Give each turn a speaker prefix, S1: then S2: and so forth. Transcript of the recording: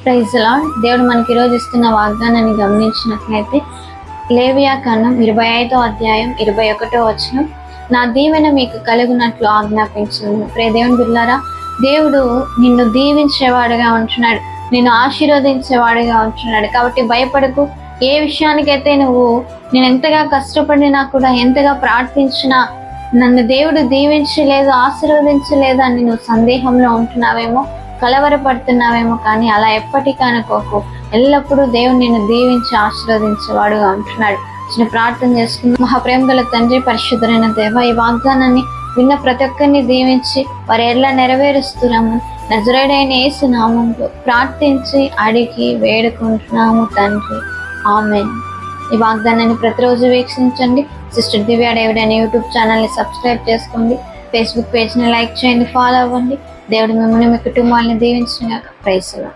S1: Praise lord. దేవుడు మనకి ఈరోజు ఇస్తున్న వాగ్దానాన్ని గమనించినట్లయితే లేవియా కాండం 25వ అధ్యాయం 21వ వచనం, నా దీవెన మీకు కలుగునట్లు ఆజ్ఞాపించింది. ప్రియ దేవుని బిడ్డలారా, దేవుడు నిన్ను దీవించేవాడుగా ఉంటున్నాడు, నిన్ను ఆశీర్వదించేవాడుగా ఉంటున్నాడు. కాబట్టి భయపడకు. ఏ విషయానికైతే నేను ఎంతగా కష్టపడినా కూడా, ఎంతగా ప్రార్థించినా నన్ను దేవుడు దీవించలేదు, ఆశీర్వదించలేదు అని నువ్వు సందేహంలో ఉంటున్నావేమో, కలవరపడుతున్నావేమో, కానీ అలా ఎప్పటికీ అనుకోకు. ఎల్లప్పుడూ దేవుడు నిన్ను దీవించి ఆశీర్వదించేవాడుగా ఉంటున్నాడు. చిన్న ప్రార్థన చేసుకుని, మహాప్రేమ గల తండ్రి, పరిశుద్ధమైన దేవ, ఈ వాగ్దానాన్ని విన్న ప్రతి ఒక్కరిని దీవించి వారు ఎలా నెరవేరుస్తున్నాము నజరేయుడైన యేసు నామములో ప్రార్థించి అడిగి వేడుకుంటున్నాము తండ్రి, ఆమేన్. ఈ వాగ్దానాన్ని ప్రతిరోజు వీక్షించండి. సిస్టర్ దివ్య డేవిడ్ అనే యూట్యూబ్ ఛానల్ని సబ్స్క్రైబ్ చేసుకోండి. ఫేస్బుక్ పేజ్ని లైక్ చేయండి, ఫాలో అవ్వండి. దేవుడు మిమ్మల్ని, మీ కుటుంబాన్ని దీవించిన ప్రైజ్.